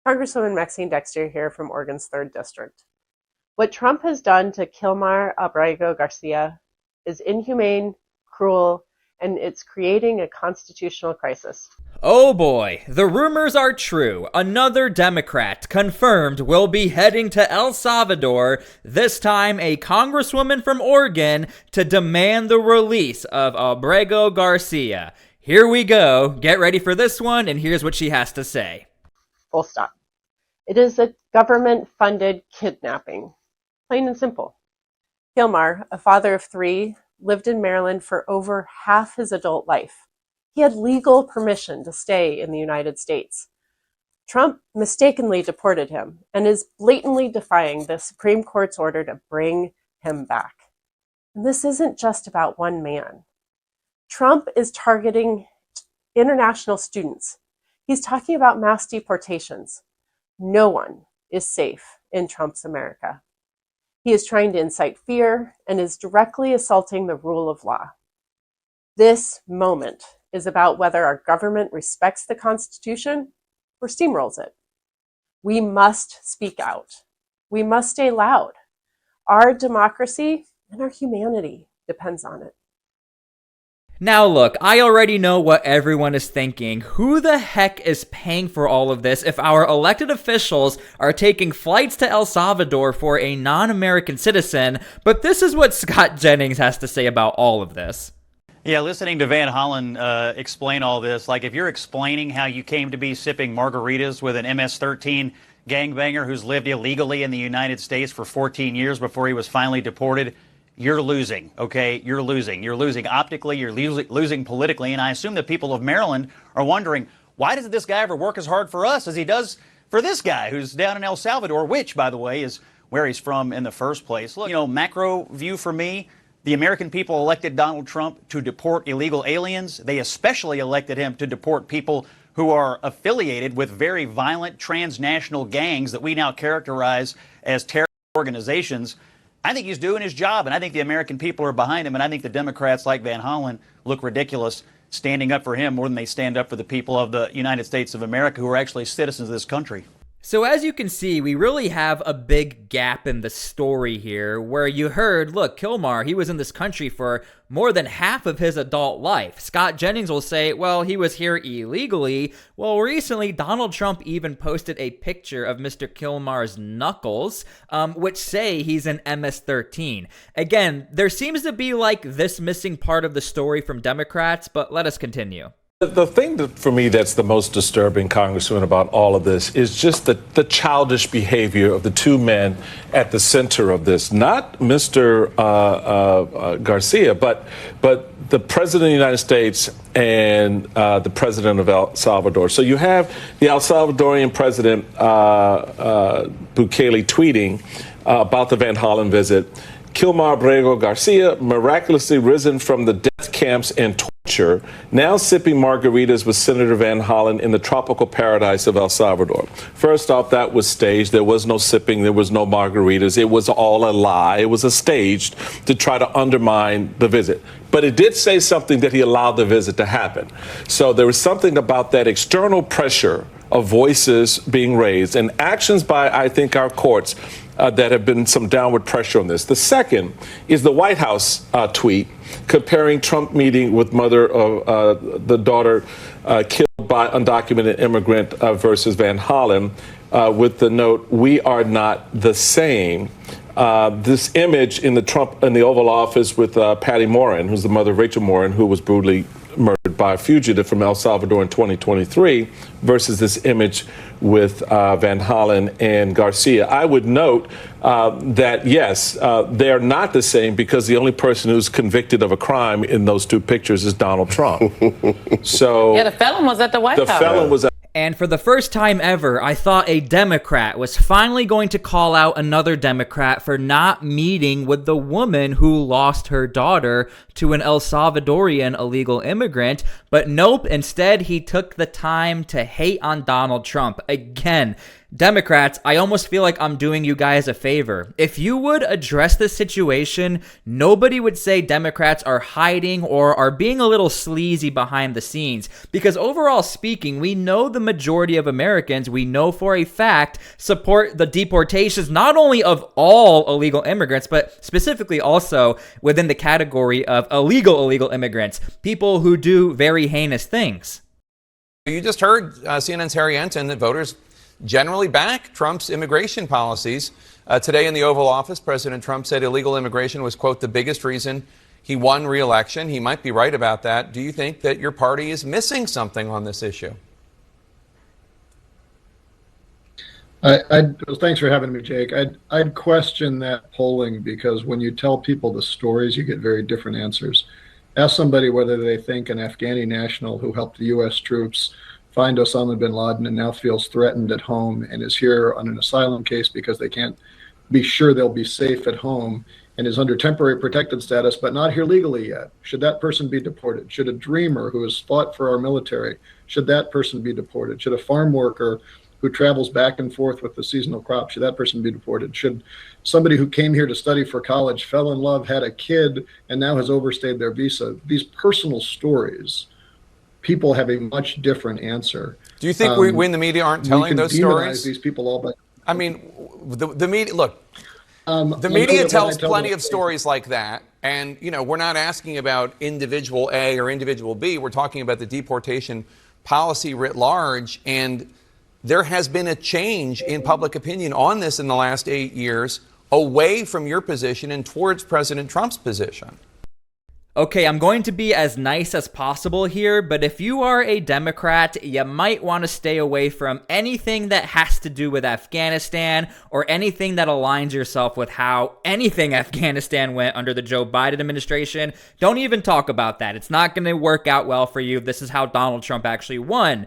Congresswoman Maxine Dexter here from Oregon's 3rd District. What Trump has done to Kilmar Abrego Garcia is inhumane, cruel, and it's creating a constitutional crisis. Oh boy, the rumors are true. Another Democrat confirmed will be heading to El Salvador, this time a congresswoman from Oregon, to demand the release of Abrego Garcia. Here we go. Get ready for this one, and here's what she has to say. Full stop. It is a government-funded kidnapping. Plain and simple. Kilmar, a father of 3, lived in Maryland for over half his adult life. He had legal permission to stay in the United States. Trump mistakenly deported him and is blatantly defying the Supreme Court's order to bring him back. And this isn't just about one man. Trump is targeting international students. He's talking about mass deportations. No one is safe in Trump's America. He is trying to incite fear and is directly assaulting the rule of law. This moment is about whether our government respects the Constitution or steamrolls it. We must speak out. We must stay loud. Our democracy and our humanity depends on it. Now look, I already know what everyone is thinking. Who the heck is paying for all of this if our elected officials are taking flights to El Salvador for a non-American citizen? But this is what Scott Jennings has to say about all of this. Yeah, listening to Van Hollen explain all this, like if you're explaining how you came to be sipping margaritas with an MS-13 gangbanger who's lived illegally in the United States for 14 years before he was finally deported, you're losing, okay? You're losing. You're losing optically, you're losing politically, and I assume the people of Maryland are wondering, why doesn't this guy ever work as hard for us as he does for this guy who's down in El Salvador, which, by the way, is where he's from in the first place? Look, macro view for me, the American people elected Donald Trump to deport illegal aliens. They especially elected him to deport people who are affiliated with very violent transnational gangs that we now characterize as terrorist organizations. I think he's doing his job, and I think the American people are behind him, and I think the Democrats like Van Hollen look ridiculous standing up for him more than they stand up for the people of the United States of America who are actually citizens of this country. So as you can see, we really have a big gap in the story here where you heard, look, Kilmar, he was in this country for more than half of his adult life. Scott Jennings will say, well, he was here illegally. Well, recently, Donald Trump even posted a picture of Mr. Kilmar's knuckles, which say he's an MS-13. Again, there seems to be like this missing part of the story from Democrats, but let us continue. The thing that, for me, that's the most disturbing, Congressman, about all of this is just the childish behavior of the two men at the center of this. Not Mr. Garcia, but the President of the United States and the President of El Salvador. So you have the El Salvadorian President Bukele tweeting about the Van Hollen visit. Kilmar Abrego Garcia miraculously risen from the death camps and torture, now sipping margaritas with Senator Van Hollen in the tropical paradise of El Salvador. First off, that was staged. There was no sipping. There was no margaritas. It was all a lie. It was a staged to try to undermine the visit. But it did say something that he allowed the visit to happen. So there was something about that external pressure of voices being raised and actions by, I think, our courts that have been some downward pressure on this. The second is the White House tweet comparing Trump meeting with mother of the daughter killed by undocumented immigrant versus Van Hollen with the note, "We are not the same." This image in the Oval Office with Patty Morin, who's the mother of Rachel Morin, who was brutally murdered by a fugitive from El Salvador in 2023, versus this image with Van Hollen and Garcia. I would note that, yes, they are not the same because the only person who's convicted of a crime in those two pictures is Donald Trump. So yeah, the felon was at the White House. The felon was at And for the first time ever, I thought a Democrat was finally going to call out another Democrat for not meeting with the woman who lost her daughter to an El Salvadorian illegal immigrant. But nope, instead he took the time to hate on Donald Trump. Again, Democrats, I almost feel like I'm doing you guys a favor. If you would address this situation, nobody would say Democrats are hiding or are being a little sleazy behind the scenes. Because overall speaking, we know the majority of Americans, we know for a fact, support the deportations not only of all illegal immigrants, but specifically also within the category of illegal immigrants, people who do very heinous things. You just heard CNN's Harry Enton that voters generally back Trump's immigration policies. Today in the Oval Office, President Trump said illegal immigration was, quote, the biggest reason he won re-election. He might be right about that. Do you think that your party is missing something on this issue? Thanks for having me, Jake. I'd question that polling because when you tell people the stories, you get very different answers. Ask somebody whether they think an Afghani national who helped the U.S. troops find Osama bin Laden and now feels threatened at home and is here on an asylum case because they can't be sure they'll be safe at home and is under temporary protected status but not here legally yet. Should that person be deported? Should a dreamer who has fought for our military, should that person be deported? Should a farm worker who travels back and forth with the seasonal crop, should that person be deported? Should somebody who came here to study for college, fell in love, had a kid, and now has overstayed their visa? These personal stories, people have a much different answer. Do you think we in the media aren't telling those stories? These people all, but I mean, the media, look, the media tells plenty of stories like that. And, you know, we're not asking about individual A or individual B. We're talking about the deportation policy writ large. And there has been a change in public opinion on this in the last 8 years, away from your position and towards President Trump's position. Okay, I'm going to be as nice as possible here, but if you are a Democrat, you might want to stay away from anything that has to do with Afghanistan or anything that aligns yourself with how anything Afghanistan went under the Joe Biden administration. Don't even talk about that. It's not going to work out well for you. This is how Donald Trump actually won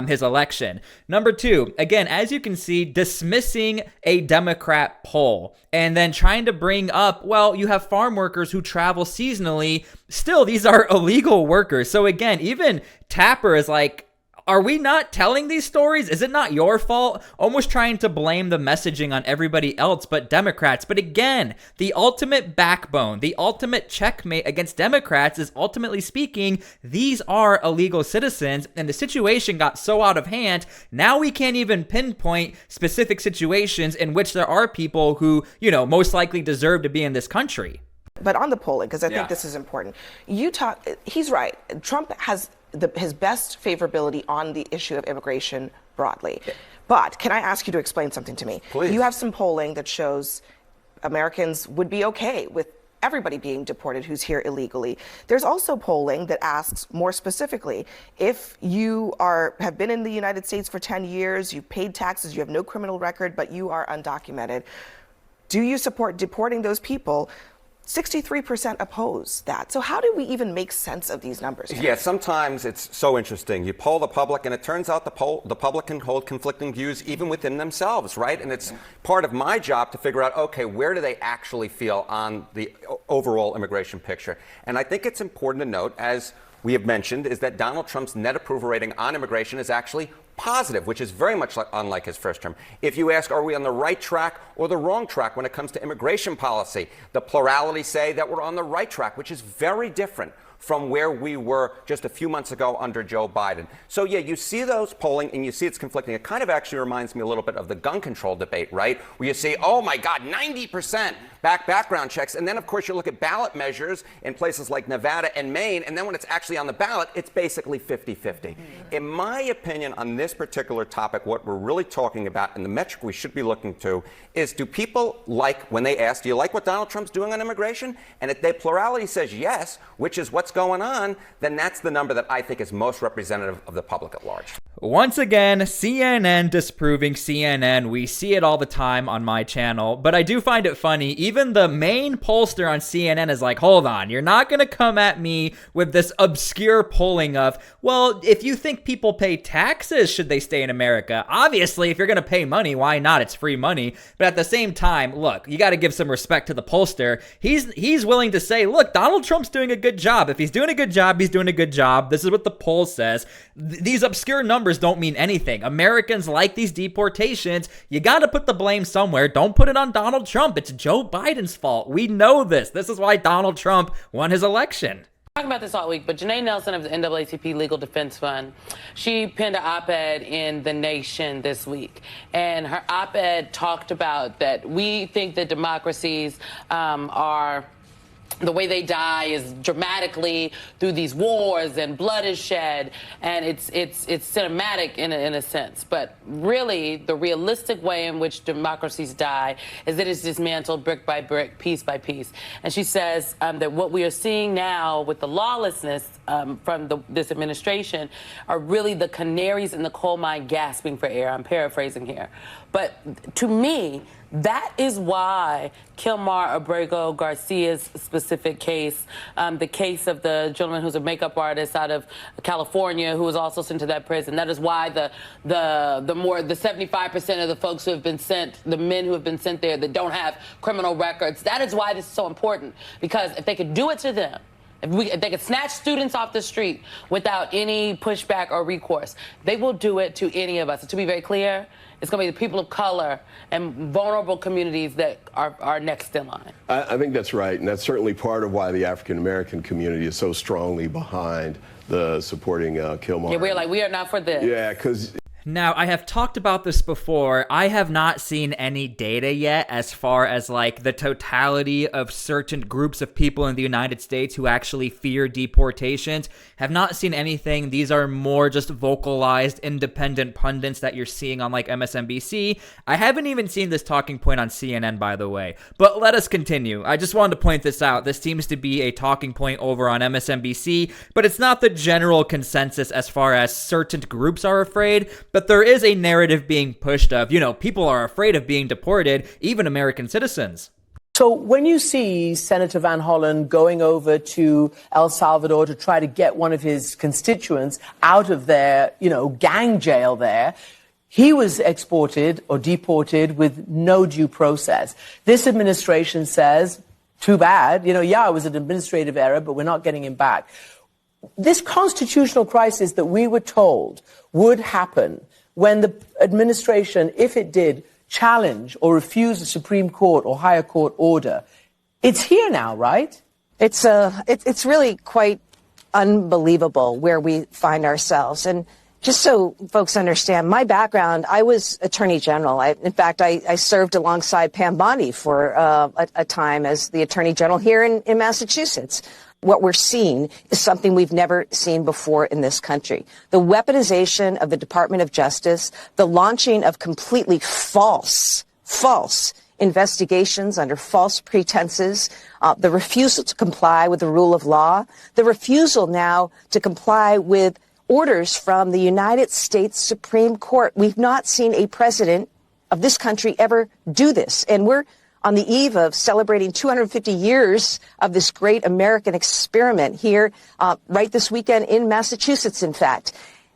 his election. Number two, again, as you can see, dismissing a Democrat poll and then trying to bring up, well, you have farm workers who travel seasonally. Still, these are illegal workers. So again, even Tapper is like, are we not telling these stories? Is it not your fault? Almost trying to blame the messaging on everybody else but Democrats. But again, the ultimate backbone, the ultimate checkmate against Democrats is ultimately speaking, these are illegal citizens, and the situation got so out of hand, now we can't even pinpoint specific situations in which there are people who, you know, most likely deserve to be in this country. But on the polling, because I think this is important, he's right. Trump has his best favorability on the issue of immigration broadly. But can I ask you to explain something to me? Please. You have some polling that shows Americans would be okay with everybody being deported who's here illegally. There's also polling that asks more specifically, if you have been in the United States for 10 years, you've paid taxes, you have no criminal record, but you are undocumented, do you support deporting those people? 63% oppose that. So how do we even make sense of these numbers? Yeah, sometimes it's so interesting. You poll the public, and it turns out the public can hold conflicting views even within themselves, right? And it's part of my job to figure out, okay, where do they actually feel on the overall immigration picture? And I think it's important to note, as we have mentioned, is that Donald Trump's net approval rating on immigration is actually positive, which is very much unlike his first term. If you ask, are we on the right track or the wrong track when it comes to immigration policy, the plurality say that we're on the right track, which is very different from where we were just a few months ago under Joe Biden. So yeah, you see those polling and you see it's conflicting. It kind of actually reminds me a little bit of the gun control debate, right? Where you see, oh my God, 90% background checks. And then of course you look at ballot measures in places like Nevada and Maine. And then when it's actually on the ballot, it's basically 50-50. In my opinion, on this particular topic, what we're really talking about and the metric we should be looking to is, do people like, when they ask, do you like what Donald Trump's doing on immigration? And if the plurality says yes, which is what's going on, then that's the number that I think is most representative of the public at large. Once again, CNN disproving CNN. We see it all the time on my channel, but I do find it funny. Even the main pollster on CNN is like, hold on, you're not going to come at me with this obscure polling of, well, if you think people pay taxes, should they stay in America? Obviously, if you're going to pay money, why not? It's free money. But at the same time, look, you got to give some respect to the pollster. He's willing to say, look, Donald Trump's doing a good job. If he's doing a good job, he's doing a good job. This is what the poll says. These obscure numbers numbers don't mean anything. Americans like these deportations. You got to put the blame somewhere. Don't put it on Donald Trump. It's Joe Biden's fault. We know this. This is why Donald Trump won his election. Talking about this all week, but Janae Nelson of the NAACP Legal Defense Fund, she penned an op-ed in The Nation this week, and her op-ed talked about that we think that democracies are the way they die is dramatically through these wars and blood is shed, and it's cinematic in a sense. But really, the realistic way in which democracies die is that it's dismantled brick by brick, piece by piece. And she says that what we are seeing now with the lawlessness from this administration are really the canaries in the coal mine gasping for air. I'm paraphrasing here. But to me, that is why Kilmar Abrego Garcia's specific case, the case of the gentleman who's a makeup artist out of California who was also sent to that prison, that is why the 75% of the folks who have been sent, the men who have been sent there that don't have criminal records, that is why this is so important. Because if they could do it to them, if they could snatch students off the street without any pushback or recourse, they will do it to any of us. And to be very clear, it's going to be the people of color and vulnerable communities that are next in line. I think that's right, and that's certainly part of why the African-American community is so strongly behind the supporting Kilmar. Yeah, we're like, we are not for this. Yeah, because... Now, I have talked about this before. I have not seen any data yet as far as like the totality of certain groups of people in the United States who actually fear deportations. Have not seen anything. These are more just vocalized independent pundits that you're seeing on like MSNBC. I haven't even seen this talking point on CNN, by the way. But let us continue. I just wanted to point this out. This seems to be a talking point over on MSNBC, but it's not the general consensus as far as certain groups are afraid. But there is a narrative being pushed of, people are afraid of being deported, even American citizens. So when you see Senator Van Hollen going over to El Salvador to try to get one of his constituents out of their, gang jail there, he was exported or deported with no due process. This administration says, too bad, it was an administrative error, but we're not getting him back. This constitutional crisis that we were told would happen when the administration, if it did, challenge or refuse a Supreme Court or higher court order, it's here now, right? It's really quite unbelievable where we find ourselves. And just so folks understand, my background, I was Attorney General. In fact, I served alongside Pam Bondi for a time as the Attorney General here in Massachusetts. What we're seeing is something we've never seen before in this country. The weaponization of the Department of Justice, the launching of completely false investigations under false pretenses, the refusal to comply with the rule of law, the refusal now to comply with orders from the United States Supreme Court. We've not seen a president of this country ever do this. And we're on the eve of celebrating 250 years of this great American experiment here right this weekend in Massachusetts, in fact.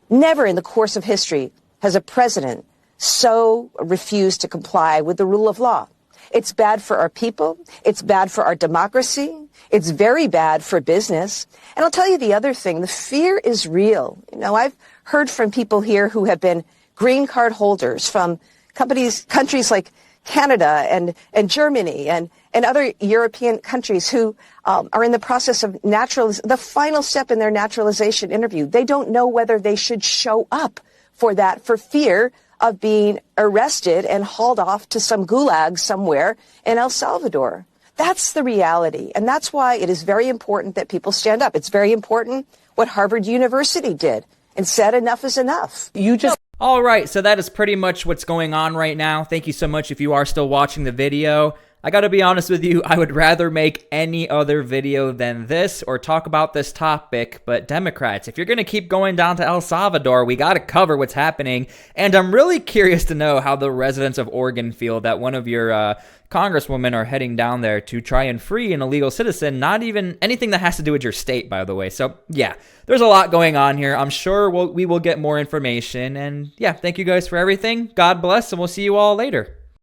Never in the course of history has a president so refused to comply with the rule of law. It's bad for our people. It's bad for our democracy. It's very bad for business. And I'll tell you the other thing. The fear is real. I've heard from people here who have been green card holders from countries like Canada and Germany and other European countries who are in the process of the final step in their naturalization interview. They don't know whether they should show up for that for fear of being arrested and hauled off to some gulag somewhere in El Salvador. That's the reality. And that's why it is very important that people stand up. It's very important what Harvard University did and said enough is enough. All right, so that is pretty much what's going on right now. Thank you so much if you are still watching the video. I gotta be honest with you, I would rather make any other video than this or talk about this topic, but Democrats, if you're gonna keep going down to El Salvador, we gotta cover what's happening, and I'm really curious to know how the residents of Oregon feel that one of your congresswomen are heading down there to try and free an illegal citizen, not even anything that has to do with your state, by the way. So yeah, there's a lot going on here. I'm sure we will get more information, and yeah, thank you guys for everything. God bless, and we'll see you all later.